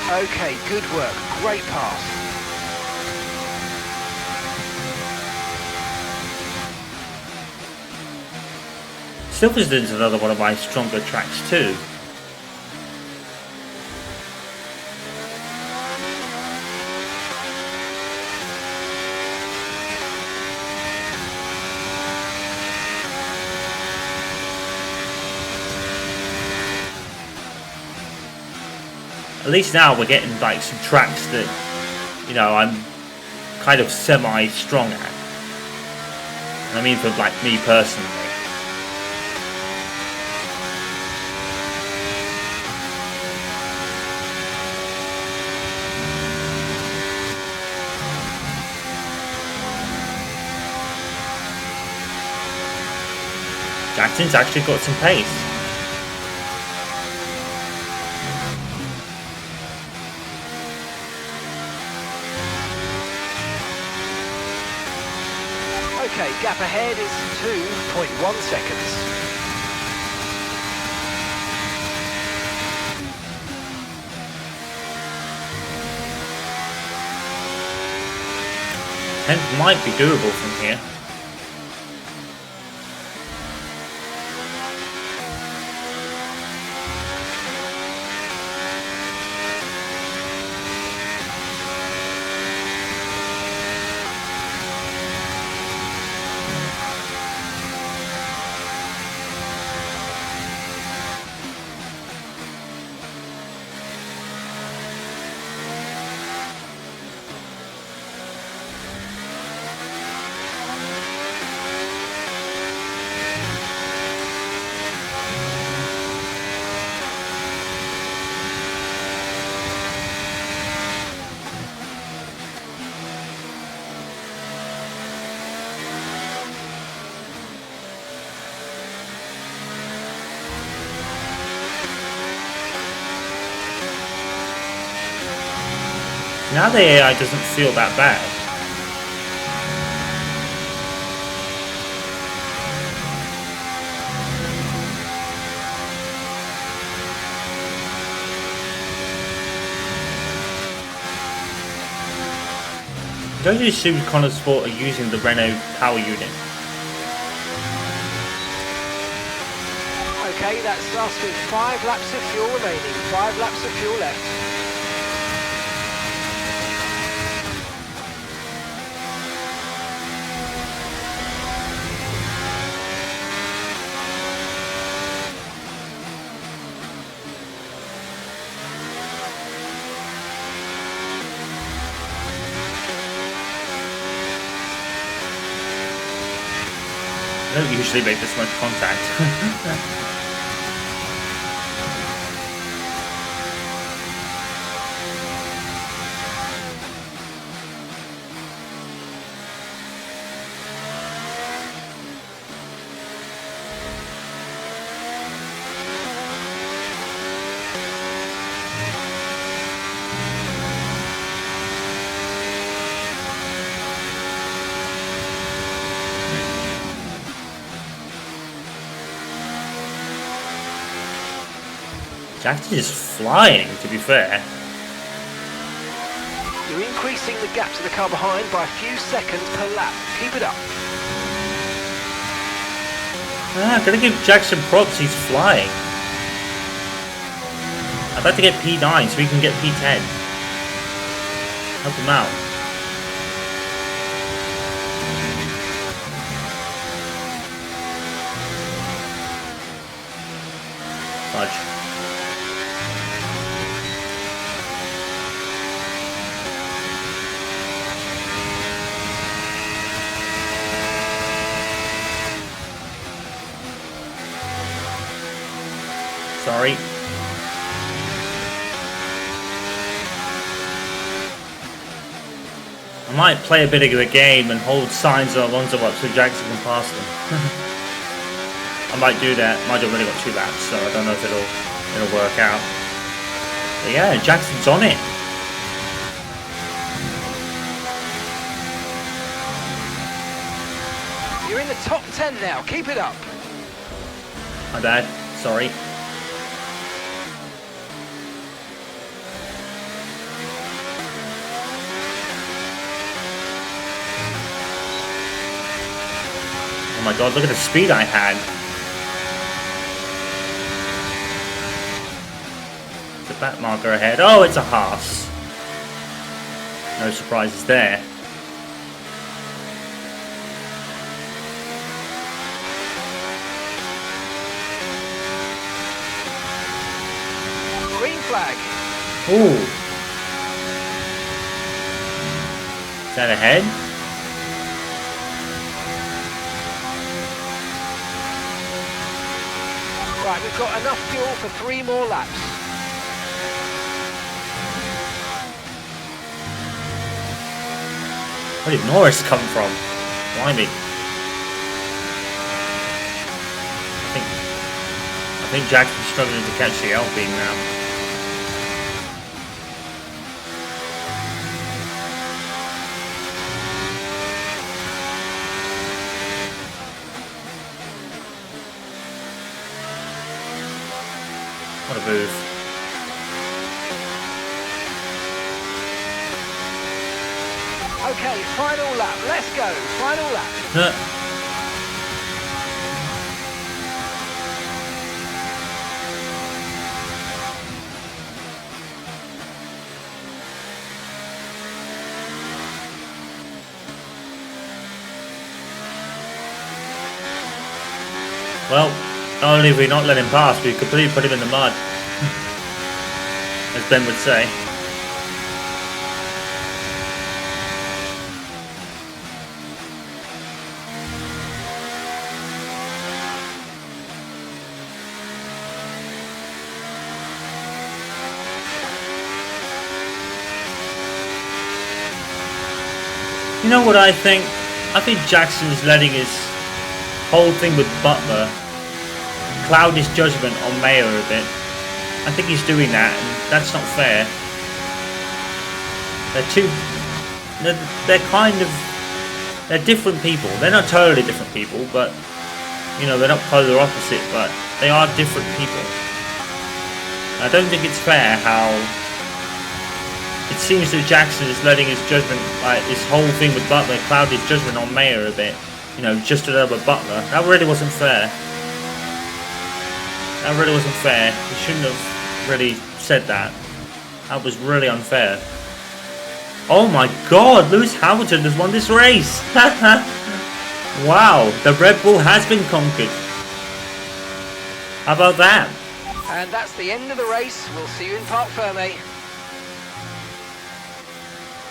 Okay, good work. Great pass. Silverstone's another one of my stronger tracks too. At least now we're getting like some tracks that, you know, I'm kind of semi-strong at. I mean, for like me personally. Jackson's actually got some pace. Okay, gap ahead is 2.1 seconds. Tenth might be doable from here. Now the AI doesn't feel that bad. Don't you assume Connor Sport are using the Renault power unit? Okay, that's us with 5 laps of fuel remaining. 5 laps of fuel left. I don't usually make this much contact. Jackson is flying, to be fair. You're increasing the gap to the car behind by a few seconds per lap. Keep it up. I'm gonna give Jackson props, he's flying. I'd like to get P9 so we can get P10. Help him out. Fudge. Sorry. I might play a bit of the game and hold signs of Alonso up so Jackson can pass them. I might do that. Mind you, I've only got 2 laps, so I don't know if it'll work out. But yeah, Jackson's on it. You're in the top 10 now. Keep it up. My bad. Sorry. my god, look at the speed I had. The back marker ahead. Oh, it's a Haas. No surprises there. Green flag. Ooh. Is that ahead? Right, we've got enough fuel for 3 more laps. Where did Norris come from? Blimey. I think Jackson's struggling to catch the Alpine now. What a move. Okay, final lap. Let's go. Final lap. Well, not only have we not let him pass, we completely put him in the mud. As Ben would say. You know what I think? I think Jackson's letting his whole thing with Butler cloud his judgment on Mayer a bit. I think he's doing that, and that's not fair. They're different people. They're not totally different people, but, you know, they're not polar opposite, but they are different people. I don't think it's fair how it seems that Jackson is letting his judgment, like his whole thing with Butler, cloud his judgment on Mayer a bit. You know, just to over Butler. That really wasn't fair. That really wasn't fair. He shouldn't have really said that. That was really unfair. Oh my god, Lewis Hamilton has won this race! Wow, the Red Bull has been conquered. How about that? And that's the end of the race. We'll see you in Parc Fermé.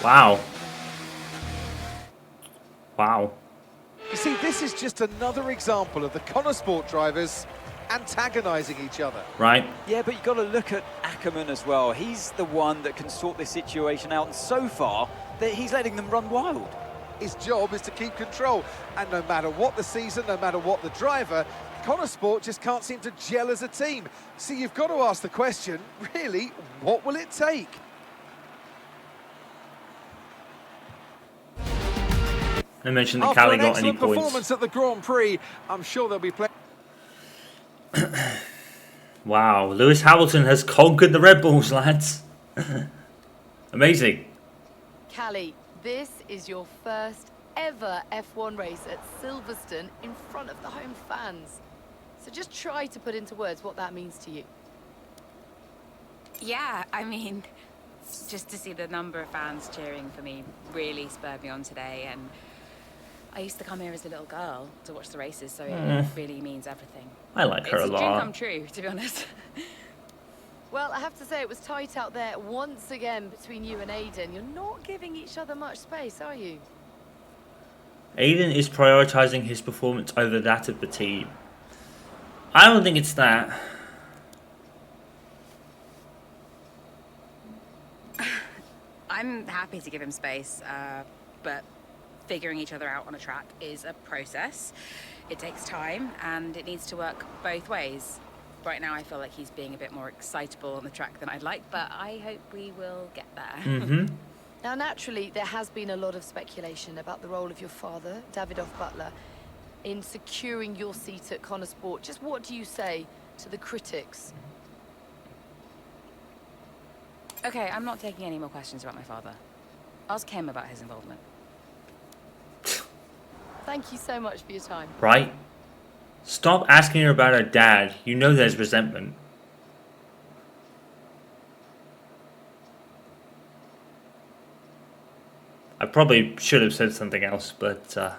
Wow. Wow. You see, this is just another example of the Connor Sport drivers antagonising each other. Right. Yeah, but you've got to look at Ackerman as well. He's the one that can sort this situation out, and so far, he's letting them run wild. His job is to keep control, and no matter what the season, no matter what the driver, Connor Sport just can't seem to gel as a team. So you've got to ask the question, really, what will it take? I mentioned that After Cali an got any excellent points. performance at the Grand Prix, I'm sure they'll be playing. Wow, Lewis Hamilton has conquered the Red Bulls, lads. Amazing. Callie, this is your first ever F1 race at Silverstone in front of the home fans. So just try to put into words what that means to you. Yeah, I mean, just to see the number of fans cheering for me really spurred me on today, and I used to come here as a little girl to watch the races, so it really means everything. I like her It's a a dream lot. come true, to be honest. Well, I have to say it was tight out there once again between you and Aiden. You're not giving each other much space, are you? Aiden is prioritising his performance over that of the team. I don't think it's that. I'm happy to give him space, but figuring each other out on a track is a process. It takes time, and it needs to work both ways. Right now, I feel like he's being a bit more excitable on the track than I'd like, but I hope we will get there. Now, naturally, there has been a lot of speculation about the role of your father, Davidoff Butler, in securing your seat at Connor Sport. Just what do you say to the critics? Okay, I'm not taking any more questions about my father. Ask him about his involvement. Thank you so much for your time. Right? Stop asking her about her dad. You know there's resentment. I probably should have said something else, but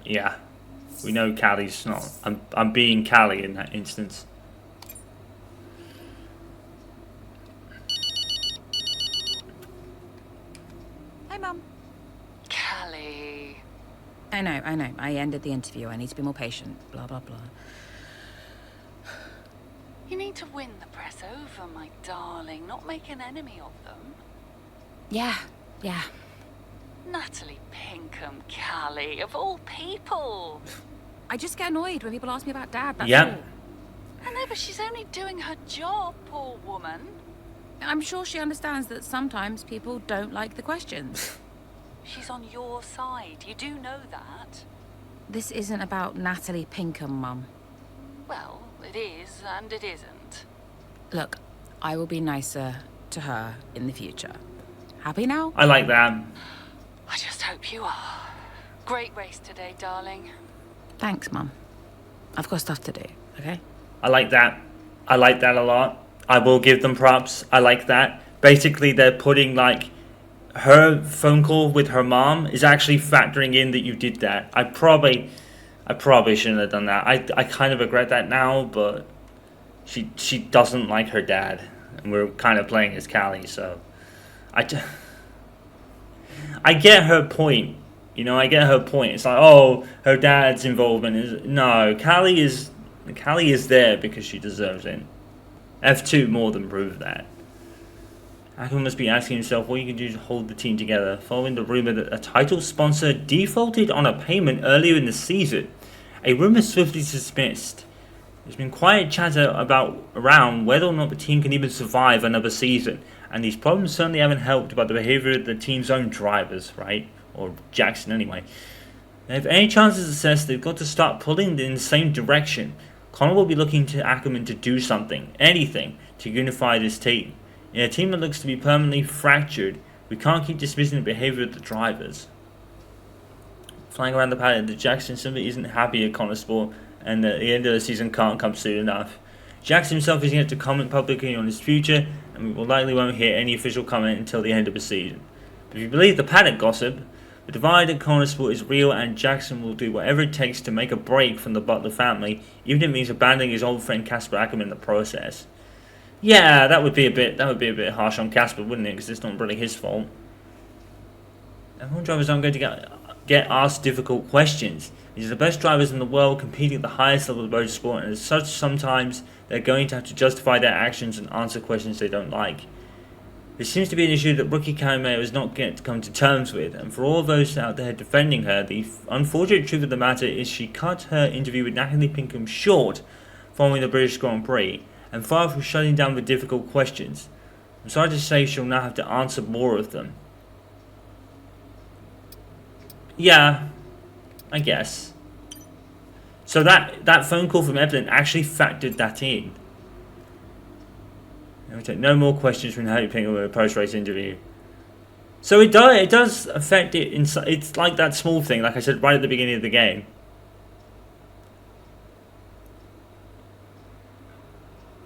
yeah. We know Callie's not. I'm being Callie in that instance. Hi, Mum. Callie. I know. I ended the interview. I need to be more patient. Blah, blah, blah. You need to win the press over, my darling, not make an enemy of them. Yeah. Natalie Pinkham, Callie, of all people. I just get annoyed when people ask me about Dad, that's Yeah. all. I know, but she's only doing her job, poor woman. I'm sure she understands that sometimes people don't like the questions. She's on your side. You do know that. This isn't about Natalie Pinkham, Mum. Well, it is and it isn't. Look, I will be nicer to her in the future. Happy now? I like that. I just hope you are. Great race today, darling. Thanks, Mum. I've got stuff to do, okay? I like that. I like that a lot. I will give them props. I like that. Basically, they're putting like her phone call with her mom is actually factoring in that you did that. I probably shouldn't have done that. I kind of regret that now, but she doesn't like her dad, and we're kind of playing as Callie, so I get her point. You know, I get her point. It's like, oh, her dad's involvement is no. Callie is there because she deserves it. F2 more than proved that. Ackerman must be asking himself what you can do to hold the team together, following the rumor that a title sponsor defaulted on a payment earlier in the season. A rumor swiftly dismissed. There's been quiet chatter around whether or not the team can even survive another season, and these problems certainly haven't helped by the behavior of the team's own drivers, right? Or Jackson anyway. And if any chance of success, they've got to start pulling in the same direction. Connor will be looking to Ackerman to do something, anything, to unify this team. In a team that looks to be permanently fractured, we can't keep dismissing the behavior of the drivers. Flying around the paddock, the Jackson simply isn't happy at Connor Sport, and the end of the season can't come soon enough. Jackson himself is yet to comment publicly on his future, and we will likely won't hear any official comment until the end of the season. But if you believe the paddock gossip, the divide at Connor Sport is real, and Jackson will do whatever it takes to make a break from the Butler family, even if it means abandoning his old friend Casper Ackerman in the process. Yeah, that would be a bit harsh on Casper, wouldn't it? Because it's not really his fault. F1 drivers aren't going to get asked difficult questions. These are the best drivers in the world competing at the highest level of motorsport, and as such, sometimes they're going to have to justify their actions and answer questions they don't like. This seems to be an issue that rookie Cameo has not yet to come to terms with, and for all those out there defending her, the unfortunate truth of the matter is she cut her interview with Natalie Pinkham short following the British Grand Prix, and far from shutting down the difficult questions. I'm sorry to say she'll now have to answer more of them. Yeah, I guess. So that phone call from Evelyn actually factored that in. We take no more questions from Natalie Pinkham in a post-race interview. So it does affect it. It's like that small thing, like I said right at the beginning of the game.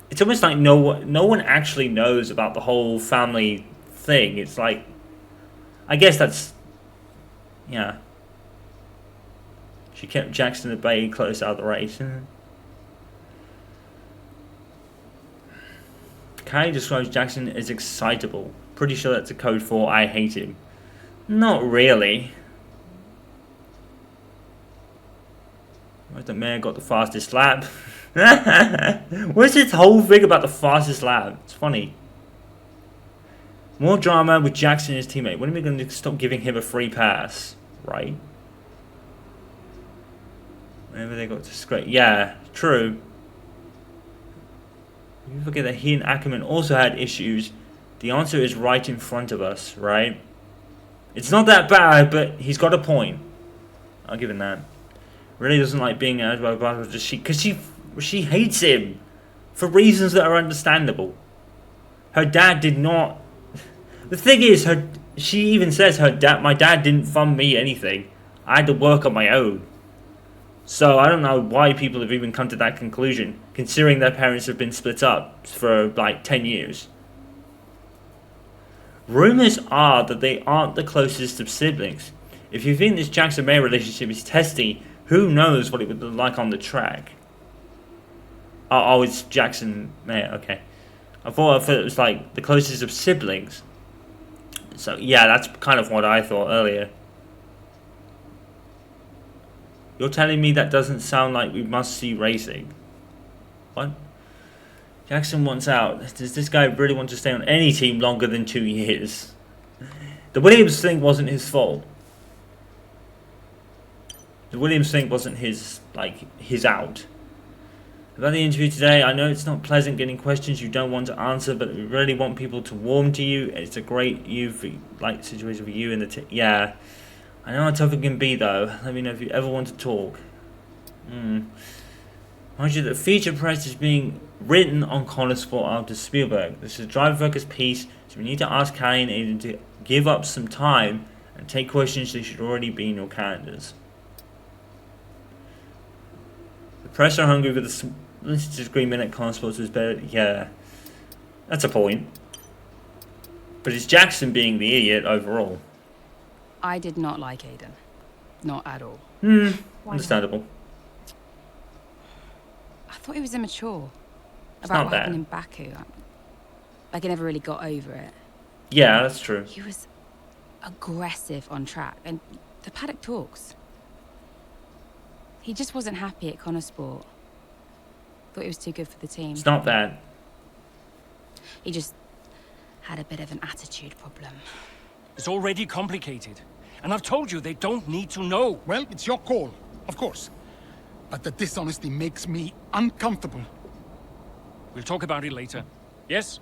It's almost like no one actually knows about the whole family thing. It's like, I guess that's, yeah. She kept Jackson at bay close out of the race. Kai describes Jackson as excitable. Pretty sure that's a code for I hate him. Not really. Where's the man got the fastest lap? What's this whole thing about the fastest lap? It's funny. More drama with Jackson and his teammate. When are we going to stop giving him a free pass? Right? Whenever they got to scrape. Yeah, true. You forget that he and Ackerman also had issues. The answer is right in front of us, right? It's not that bad, but he's got a point. I'll give him that. Really doesn't like being out by Butler because she hates him for reasons that are understandable. Her dad did not. The thing is, she even says my dad didn't fund me anything. I had to work on my own. So I don't know why people have even come to that conclusion, considering their parents have been split up for like 10 years. Rumors are that they aren't the closest of siblings. If you think this Jackson-May relationship is testy, who knows what it would look like on the track? Oh, it's Jackson-May, okay. I thought it was like the closest of siblings. So yeah, that's kind of what I thought earlier. You're telling me that doesn't sound like we must see racing? What? Jackson wants out. Does this guy really want to stay on any team longer than 2 years? The Williams thing wasn't his fault. The Williams thing wasn't his out. About the interview today, I know it's not pleasant getting questions you don't want to answer, but we really want people to warm to you. It's a great situation for you and the team. Yeah. I know how tough it can be though. Let me know if you ever want to talk. Mind you, the feature press is being written on Connor Sport after Spielberg. This is a driver-focused piece, so we need to ask Callie and Aiden to give up some time and take questions that should already be in your calendars. The press are hungry for the disagreement at Connor Sports was better. Yeah, that's a point. But it's Jackson being the idiot overall. I did not like Aiden. Not at all. Understandable. I thought he was immature. It's About not what bad. happened in Baku. Like, I never really got over it. Yeah, that's true. He was aggressive on track, and the paddock talks. He just wasn't happy at Connor Sport. Thought he was too good for the team. It's not bad. He just had a bit of an attitude problem. It's already complicated. And I've told you they don't need to know. Well, it's your call, of course. But the dishonesty makes me uncomfortable. We'll talk about it later. Yes?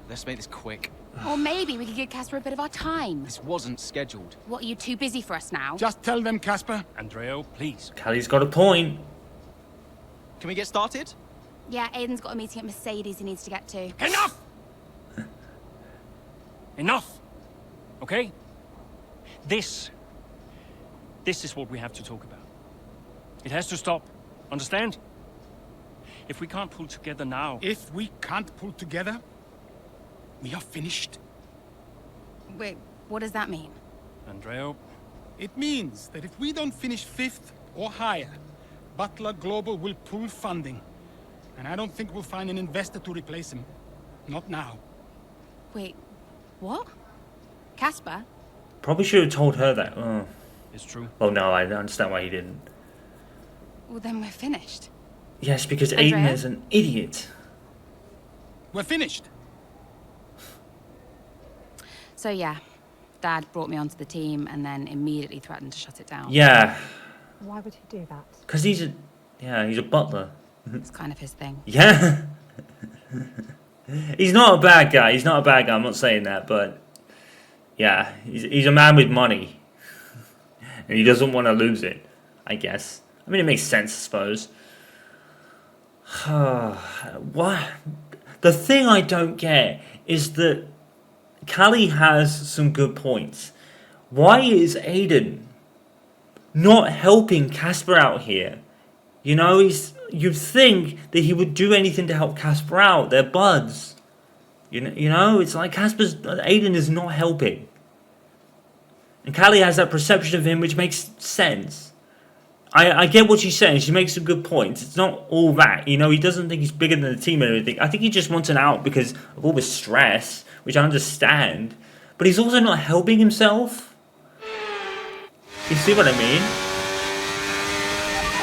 Let's make this quick. Or maybe we could give Casper a bit of our time. This wasn't scheduled. What, are you too busy for us now? Just tell them, Casper. Andreo, please. Callie's got a point. Can we get started? Yeah, Aiden's got a meeting at Mercedes he needs to get to. Enough! Enough! Okay? This is what we have to talk about. It has to stop. Understand? If we can't pull together now... If we can't pull together, we are finished. Wait, what does that mean? Andreo, It means that if we don't finish 5th or higher, Butler Global will pull funding. And I don't think we'll find an investor to replace him. Not now. Wait, what? Casper? Probably should have told her that. Oh. it's true. Oh no, I understand why he didn't. Well, then we're finished. Yes, because Andrea? Aiden is an idiot. We're finished. So yeah, Dad brought me onto the team and then immediately threatened to shut it down. Yeah, Why would he do that? because he's a butler. It's kind of his thing. Yeah. He's not a bad guy. He's not a bad guy. I'm not saying that, but yeah, he's a man with money. And he doesn't want to lose it, I guess. I mean, it makes sense, I suppose. What? The thing I don't get is that Callie has some good points. Why is Aiden not helping Casper out here? You know, you'd think that he would do anything to help Casper out. They're buds. You know, it's like Aiden is not helping. And Callie has that perception of him which makes sense. I get what she's saying. She makes some good points. It's not all that. You know, he doesn't think he's bigger than the team or anything. I think he just wants an out because of all the stress, which I understand. But he's also not helping himself. You see what I mean?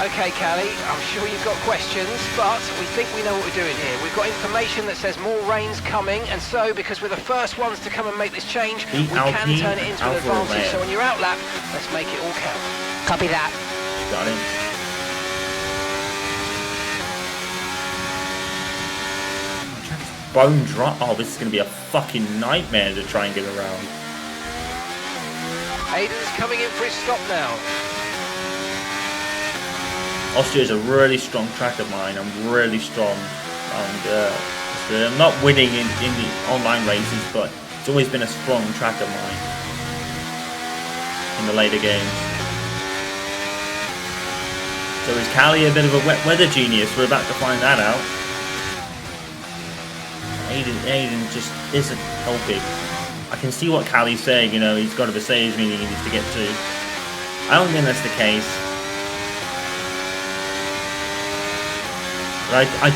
Okay, Callie, I'm sure you've got questions, but we think we know what we're doing here. We've got information that says more rain's coming, and so, because we're the first ones to come and make this change, we can turn it into an advantage. So on your out lap, let's make it all count. Copy that. Got him. Bone drop. Oh, this is going to be a fucking nightmare to try and get around. Aiden's coming in for his stop now. Austria is a really strong track of mine. I'm really strong. And I'm not winning in the online races, but it's always been a strong track of mine. in the later games. So is Callie a bit of a wet weather genius? We're about to find that out. Aiden just isn't helping. I can see what Callie's saying, you know, he's got a Mercedes meeting he needs to get to. I don't think that's the case. But I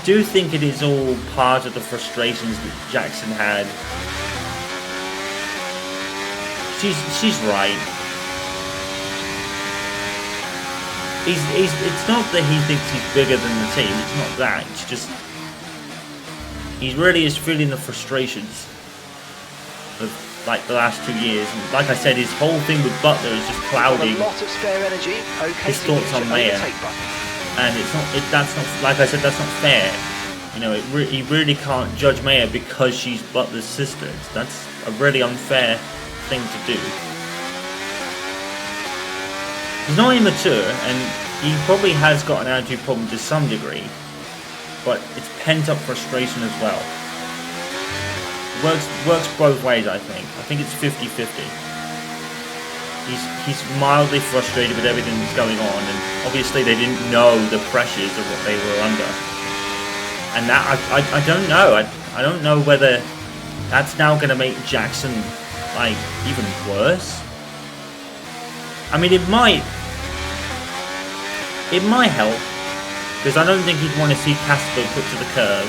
do think it is all part of the frustrations that Jackson had. She's right. It's not that he thinks he's bigger than the team. It's not that. It's just he really is feeling the frustrations of like the last 2 years. And like I said, his whole thing with Butler is just clouding a lot of spare energy. Okay, his thoughts on Maya. And it's not. That's not. Like I said, that's not fair. You know, he really can't judge Maya because she's Butler's sister. That's a really unfair thing to do. He's not immature, and he probably has got an attitude problem to some degree, but it's pent-up frustration as well. Works both ways, I think. I think it's 50-50. He's mildly frustrated with everything that's going on, and obviously they didn't know the pressures of what they were under. And that I don't know. I don't know whether that's now going to make Jackson like even worse. I mean, it might help, because I don't think he'd want to see Casper put to the curb.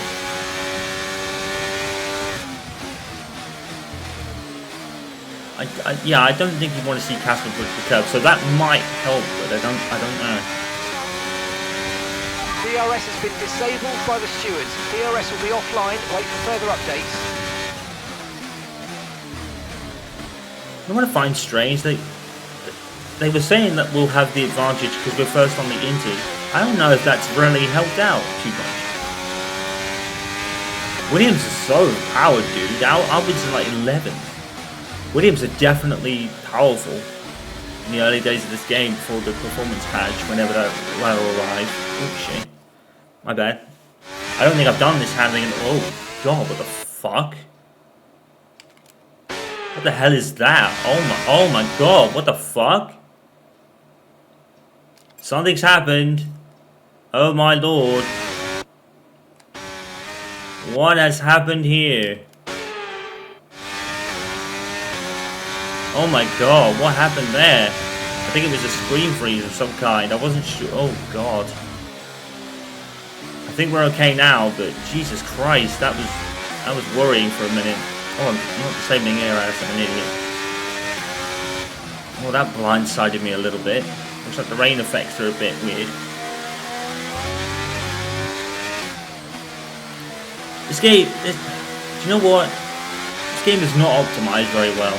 Yeah, I don't think he'd want to see Casper put to the curb, so that might help, but I don't know. DRS has been disabled by the stewards. DRS will be offline. Wait for further updates. I want to find strange that they were saying that we'll have the advantage because we're first on the Inters. I don't know if that's really helped out too much. Williams is so powered, dude. Albert's like 11th. Williams are definitely powerful in the early days of this game before the performance patch, whenever that will arrive. Oh shit. My bad. I don't think I've done this handling in... Oh god, what the fuck? What the hell is that? Oh my god, what the fuck? Something's happened. Oh my lord. What has happened here? Oh my god, what happened there? I think it was a screen freeze of some kind. I wasn't sure. Oh god. I think we're okay now, but Jesus Christ, that was worrying for a minute. Oh, I'm not saving air out of an idiot. Oh, that blindsided me a little bit. Looks like the rain effects are a bit weird. This game, do you know what? This game is not optimized very well.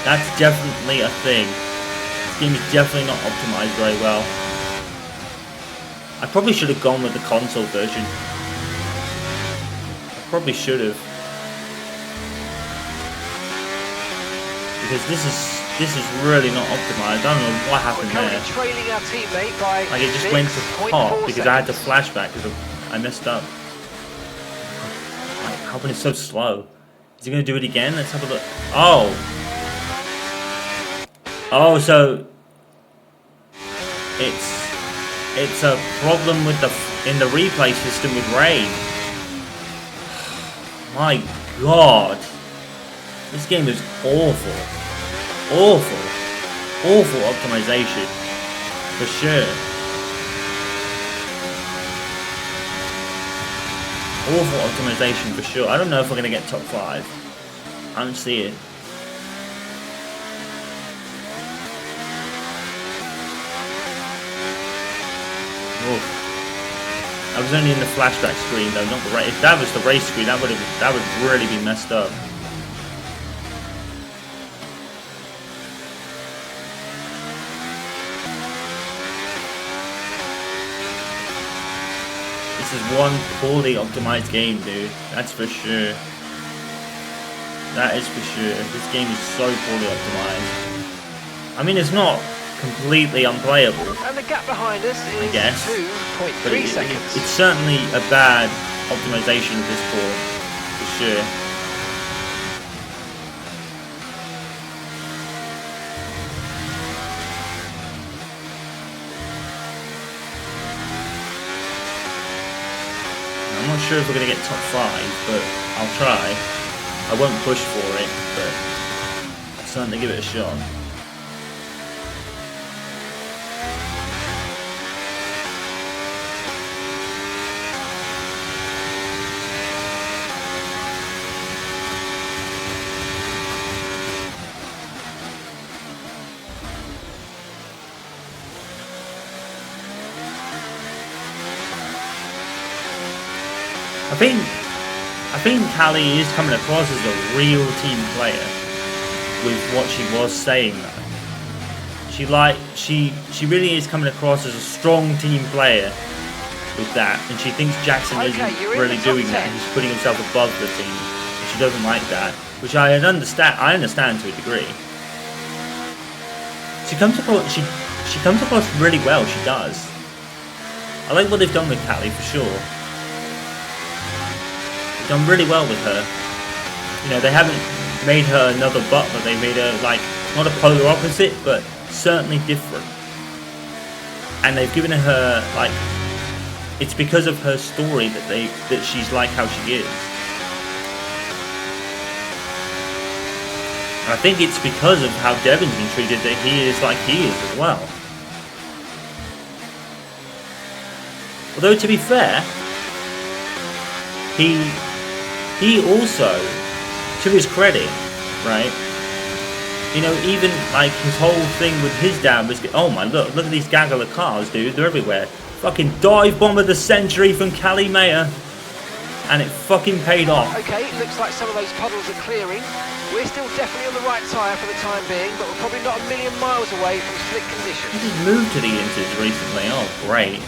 That's definitely a thing. This game is definitely not optimized very well. I probably should have gone with the console version. I probably should have. Because this is really not optimized. I don't know what happened there. Trailing our teammate by like it just went to pop because I had to flashback because I messed up. Like, how come it's so slow? Is he going to do it again? Let's have a look. Oh! Oh, so it's a problem with in the replay system with rain. My god. This game is awful. Awful optimization. For sure. Awful optimization for sure. I don't know if we're going to get top 5. I don't see it. Oof. I was only in the flashback screen though, not the race. If that was the race screen, that would really be messed up. This is one poorly optimized game, dude. That's for sure. That is for sure. This game is so poorly optimized. I mean, it's not completely unplayable. And the gap behind us is 2.3 seconds. It's certainly a bad optimization of this sport, for sure. sure if we're going to get top 5, but I'll try. I won't push for it, but I'll certainly give it a shot. I think Callie is coming across as a real team player with what she was saying though. She really is coming across as a strong team player with that, and she thinks Jackson isn't really doing that. He's putting himself above the team, and she doesn't like that, which I understand to a degree. She comes across really well, she does. I like what they've done with Callie for sure. Done really well with her. You know, they haven't made her another Butler. They made her like not a polar opposite, but certainly different. And they've given her like, it's because of her story that she's like how she is. And I think it's because of how Devin's been treated that he is like he is as well. Although to be fair, he also, to his credit, right, you know, even like his whole thing with his dad was, oh my, look at these gaggle of cars, dude, they're everywhere. Fucking dive bomb of the century from Callie Mayer, and it fucking paid off. Okay, looks like some of those puddles are clearing. We're still definitely on the right tyre for the time being, but we're probably not a million miles away from slick conditions. He just moved to the Inters recently, oh great.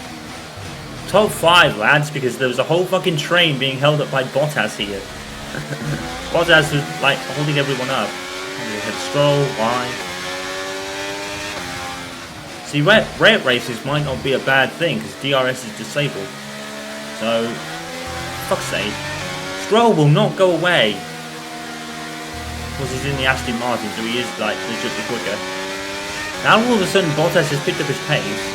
Top 5, lads, because there was a whole fucking train being held up by Bottas here. Bottas was like holding everyone up. We had Stroll, why? See, red races might not be a bad thing because DRS is disabled. So, fuck's sake, Stroll will not go away. Because he's in the Aston Martin, so he is like legitimately quicker. Now all of a sudden Bottas has picked up his pace.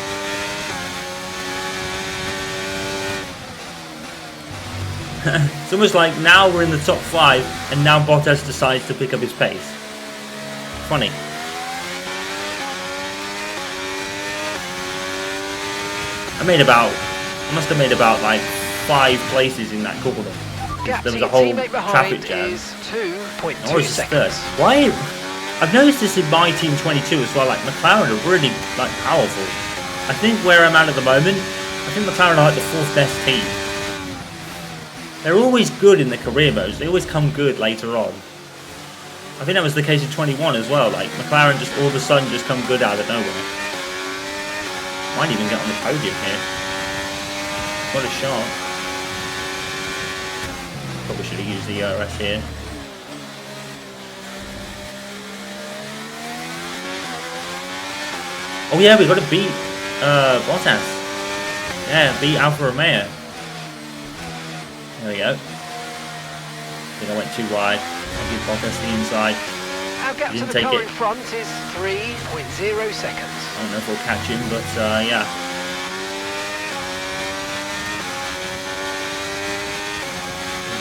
It's almost like now we're in the top 5 and now Bottas decides to pick up his pace. Funny. I must have made about like 5 places in that corner. There was a whole traffic jam. Or is it third? Why? I've noticed this in my Team 22 as well, like McLaren are really like powerful. I think where I'm at the moment, I think McLaren are like the 4th best team. They're always good in the career modes. They always come good later on. I think that was the case in 21 as well. Like McLaren just all of a sudden just come good out of nowhere. Might even get on the podium here. What a shot. Probably should have used the ERS here. Oh yeah, we got to beat Bottas. Yeah, beat Alfa Romeo. There we go. I think I went too wide. I'll give Bottas the inside. Our gap to the car in front is 3.0 seconds. I don't know if we'll catch him, but yeah.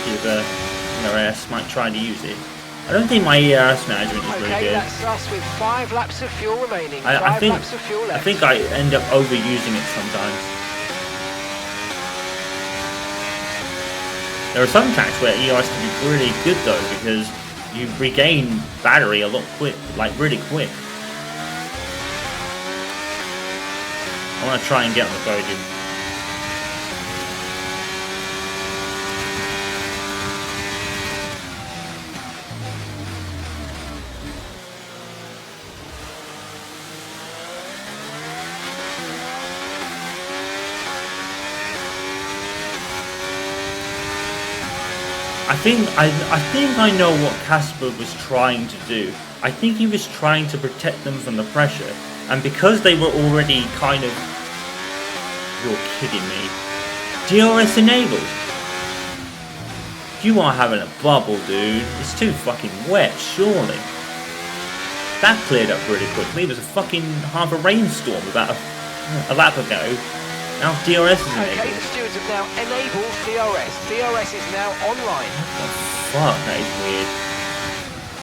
Give ERS, might try to use it. I don't think my ERS management is really good. That's us with 5 laps of fuel remaining. I think, laps of fuel left. I think I end up overusing it sometimes. There are some tracks where ERS can be really good though, because you regain battery a lot quick, like really quick. I want to try and get on the podium. I think I know what Casper was trying to do. I think he was trying to protect them from the pressure, and because they were already kind of... You're kidding me. DRS enabled? You are having a bubble, dude. It's too fucking wet, surely. That cleared up really quickly. It was a fucking half a rainstorm about a lap ago. Now DRS is Okay, enabled. the stewards have now enabled DRS. DRS is now online. What the fuck? That is weird.